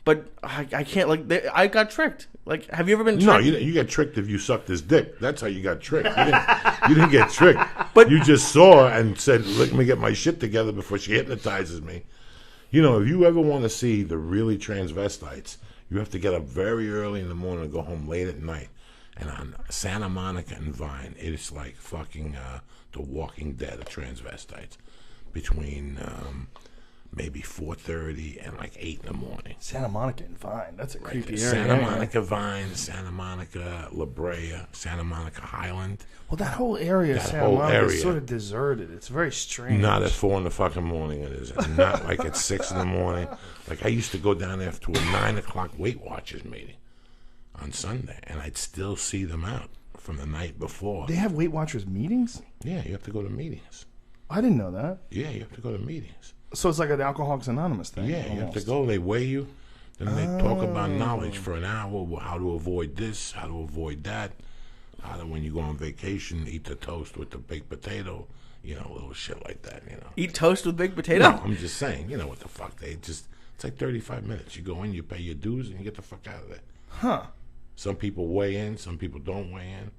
But I can't, like, I got tricked. Like, have you ever been tricked? No, you get tricked if you sucked his dick. That's how you got tricked. You didn't get tricked. But you just saw and said, let me get my shit together before she hypnotizes me. You know, if you ever want to see the really transvestites, you have to get up very early in the morning and go home late at night. And on Santa Monica and Vine, it's like fucking The Walking Dead of transvestites. Between maybe 4:30 and like 8 in the morning. Santa Monica and Vine. That's a creepy area. Santa Monica Vine, Santa Monica La Brea, Santa Monica Highland. Well, that whole area of Santa Monica is sort of deserted. It's very strange. Not at 4 in the fucking morning it is. And not like at 6 in the morning. Like I used to go down there to a 9 o'clock Weight Watchers meeting on Sunday, and I'd still see them out from the night before. They have Weight Watchers meetings? Yeah, you have to go to meetings. I didn't know that. Yeah, you have to go to meetings. So it's like an Alcoholics Anonymous thing. Yeah, you have to go. They weigh you. Then they talk about knowledge for an hour, how to avoid this, how to avoid that, how to, when you go on vacation, eat the toast with the baked potato, you know, little shit like that, you know. Eat toast with baked potato? No, I'm just saying, you know what the fuck. It's like 35 minutes. You go in, you pay your dues, and you get the fuck out of there. Huh. Some people weigh in, some people don't weigh in.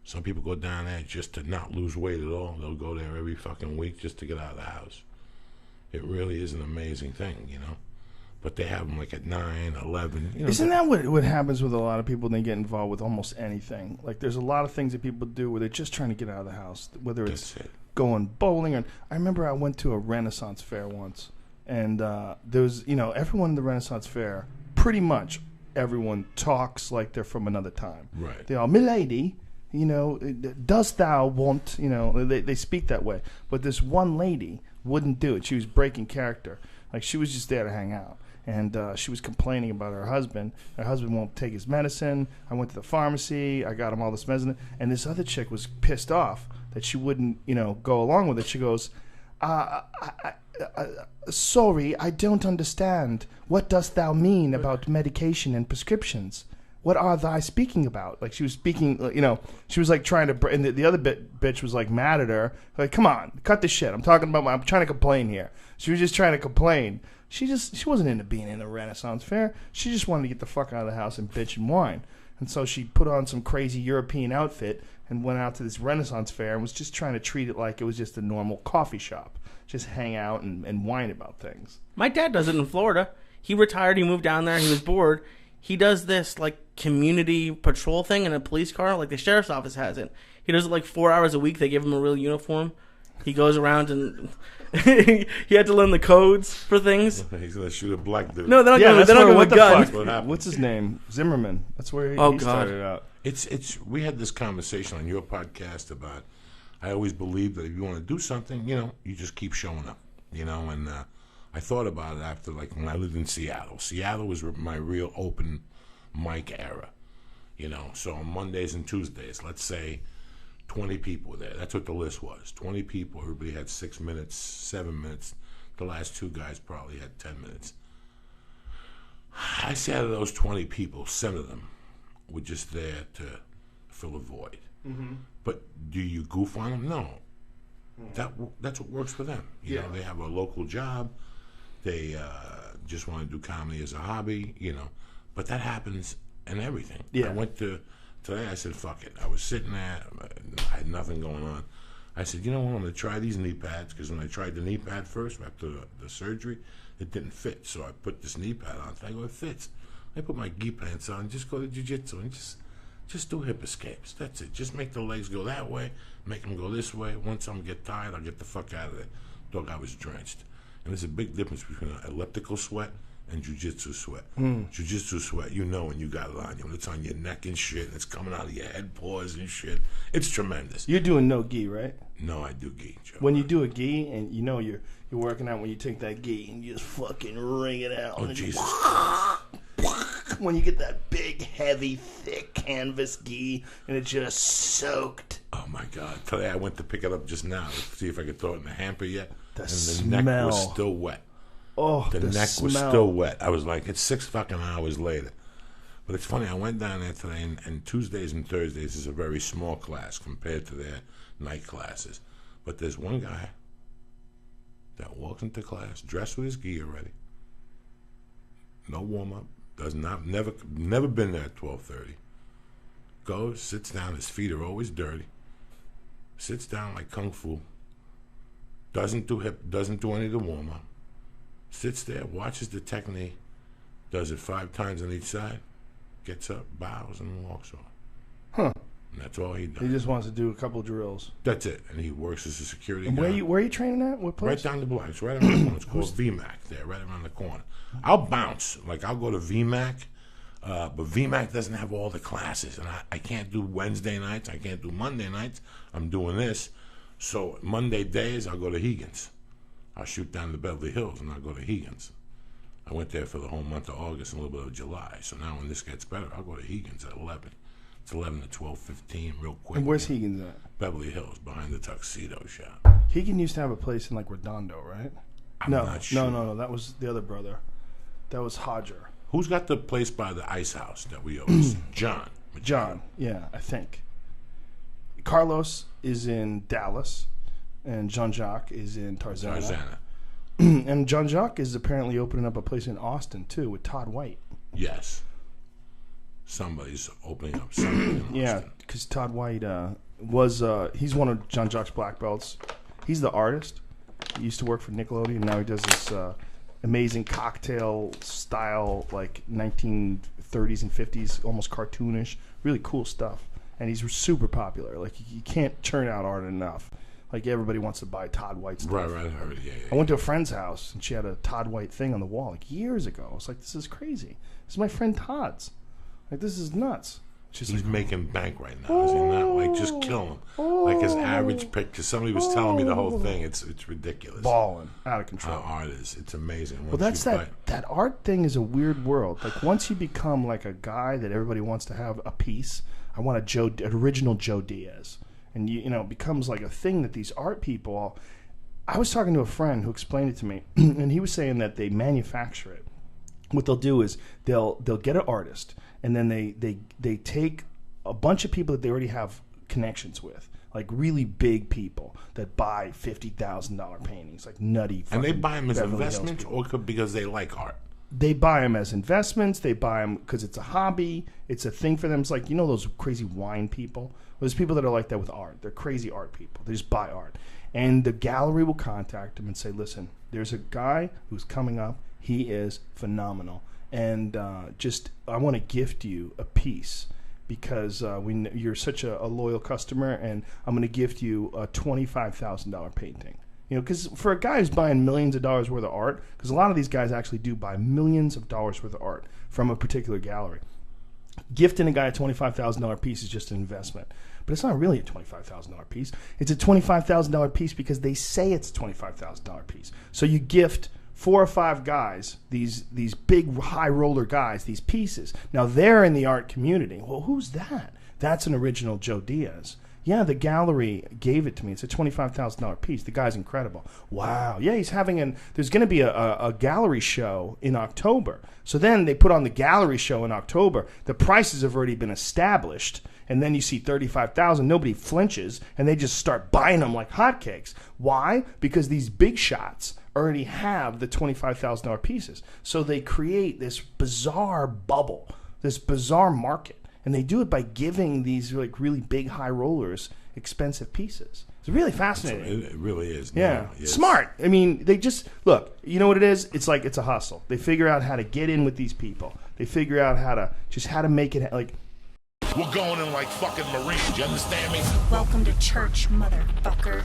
Some people go down there just to not lose weight at all. They'll go there every fucking week just to get out of the house. It really is an amazing thing, you know. But they have them like at 9, 11. You know, isn't that what happens with a lot of people when they get involved with almost anything? Like there's a lot of things that people do where they're just trying to get out of the house, whether it's going bowling or... I remember I went to a Renaissance fair once, and there was, you know, everyone in the Renaissance fair, pretty much everyone talks like they're from another time. Right. They all, milady, you know, dost thou want, you know, they speak that way. But this one lady wouldn't do it. She was breaking character. Like she was just there to hang out. And she was complaining about her husband. Her husband won't take his medicine. I went to the pharmacy. I got him all this medicine. And this other chick was pissed off that she wouldn't, you know, go along with it. She goes, sorry, I don't understand. What dost thou mean about medication and prescriptions? What are thy speaking about? Like she was speaking, you know, she was like trying to, and the other bitch was like mad at her. Like, come on, cut the shit. I'm trying to complain here. She was just trying to complain. She wasn't into being in a Renaissance fair. She just wanted to get the fuck out of the house and bitch and whine. And so she put on some crazy European outfit and went out to this Renaissance fair and was just trying to treat it like it was just a normal coffee shop. Just hang out and whine about things. My dad does it in Florida. He retired. He moved down there. He was bored. He does this like community patrol thing in a police car, like the sheriff's office has it. He does it like 4 hours a week. They give him a real uniform. He goes around and he had to learn the codes for things. He's gonna shoot a black dude. No, they're not going with guns. What's his name? Zimmerman. That's where he started out. It's. We had this conversation on your podcast about. I always believe that if you want to do something, you know, you just keep showing up. You know, and I thought about it after, like, when I lived in Seattle. Seattle was my real open mic era. You know, so on Mondays and Tuesdays, let's say 20 people there. That's what the list was. 20 people. Everybody had 6 minutes, 7 minutes. The last two guys probably had 10 minutes. I say out of those 20 people, 7 of them were just there to fill a void. Mm-hmm. But do you goof on them? No. That's what works for them. You know, they have a local job. They just want to do comedy as a hobby, you know. But that happens in everything. Yeah. I went to... Today I said, fuck it. I was sitting there. I had nothing going on. I said, you know what? I'm going to try these knee pads, because when I tried the knee pad first after the surgery, it didn't fit. So I put this knee pad on. I go, it fits. I put my gi pants on, just go to jiu-jitsu and just do hip escapes. That's it. Just make the legs go that way, make them go this way. Once I'm get tired, I'll get the fuck out of there. Dog, I was drenched. And there's a big difference between elliptical sweat and jiu-jitsu sweat. Jiu-jitsu sweat, you know when you got it on you. When it's on your neck and shit, and it's coming out of your head paws and shit. It's tremendous. You're doing no gi, right? No, I do gi, Joe. When you do a gi, and you know you're working out when you take that gi and you just fucking wring it out. Oh, Jesus. When you get that big, heavy, thick canvas gi, and it's just soaked. Oh, my God. Today I went to pick it up just now to see if I could throw it in the hamper yet. The neck was still wet. Oh, the neck was still wet. I was like, it's 6 fucking hours later. But it's funny, I went down there today, and Tuesdays and Thursdays is a very small class compared to their night classes. But there's one guy that walks into class dressed with his gi already. no warm up. Does not never been there at 12:30. Goes, sits down. His feet are always dirty. Sits down like kung fu. Doesn't do any of the warm up. Sits there, watches the technique. Does it 5 times on each side. Gets up, bows, and walks off. Huh. And that's all he does. He just wants to do a couple drills. That's it. And he works as a security And guard. where are you training at? What place? Right down the block. It's right around the corner. It's called VMAC there, right around the corner. I'll bounce. Like, I'll go to VMAC, but VMAC doesn't have all the classes. And I can't do Wednesday nights. I can't do Monday nights. I'm doing this. So Monday days, I'll go to Higgins. I'll shoot down to Beverly Hills, and I'll go to Higgins. I went there for the whole month of August and a little bit of July. So now when this gets better, I'll go to Higgins at 11. It's 11 to 12:15, real quick. And where's Higgins at? Beverly Hills, behind the tuxedo shop. Higgins used to have a place in like Redondo, right? I'm not sure. No. That was the other brother. That was Hodger. Who's got the place by the ice house that we always John. Yeah, I think. Carlos is in Dallas, and Jean-Jacques is in Tarzana. And Jean-Jacques is apparently opening up a place in Austin, too, with Todd White. Yes. Somebody's opening up something in Austin. Yeah, because Todd White he's one of Jean-Jacques' black belts. He's the artist. He used to work for Nickelodeon, and now he does this amazing cocktail style, like 1930s and 50s, almost cartoonish, really cool stuff. And he's super popular. Like, you can't churn out art enough. Like, everybody wants to buy Todd White stuff. Right, I heard it. Yeah. I went to a friend's house, and she had a Todd White thing on the wall, like, years ago. I was like, this is crazy. This is my friend Todd's. Like, this is nuts. He's like, making bank right now, is he not? Like, just kill him. Like his average pick, because somebody was telling me the whole thing. It's ridiculous. Balling. Out of control. How art is. It's amazing. Well, that's that art thing is a weird world. Like, once you become like a guy that everybody wants to have a piece, I want an original Joe Diaz. And, it becomes like a thing that these art people... I was talking to a friend who explained it to me, and he was saying that they manufacture it. What they'll do is they'll get an artist, and then they take a bunch of people that they already have connections with, like really big people that buy $50,000 paintings, like nutty. And they buy them as Beverly investments or because they like art? They buy them as investments. They buy them because it's a hobby. It's a thing for them. It's like, those crazy wine people? There's people that are like that with art. They're crazy art people. They just buy art. And the gallery will contact them and say, listen, there's a guy who's coming up. He is phenomenal. And I want to gift you a piece because you're such a loyal customer, and I'm going to gift you a $25,000 painting. Because for a guy who's buying millions of dollars worth of art, because a lot of these guys actually do buy millions of dollars worth of art from a particular gallery. Gifting a guy a $25,000 piece is just an investment. But it's not really a $25,000 piece. It's a $25,000 piece because they say it's a $25,000 piece. So you gift 4 or 5 guys, these big high roller guys, these pieces. Now they're in the art community. Well, who's that? That's an original Joe Diaz. Yeah, the gallery gave it to me. It's a $25,000 piece. The guy's incredible. Wow. Yeah, he's having there's going to be a gallery show in October. So then they put on the gallery show in October. The prices have already been established. And then you see $35,000. Nobody flinches. And they just start buying them like hotcakes. Why? Because these big shots already have the $25,000 pieces. So they create this bizarre bubble, this bizarre market. And they do it by giving these like really big high rollers expensive pieces. It's really fascinating. It really is. Yeah. No, yes. Smart. I mean, they just, look, you know what it is? It's like, it's a hustle. They figure out how to get in with these people. They figure out how to make it, like. We're going in like fucking Marines. You understand me? Welcome to church, motherfucker.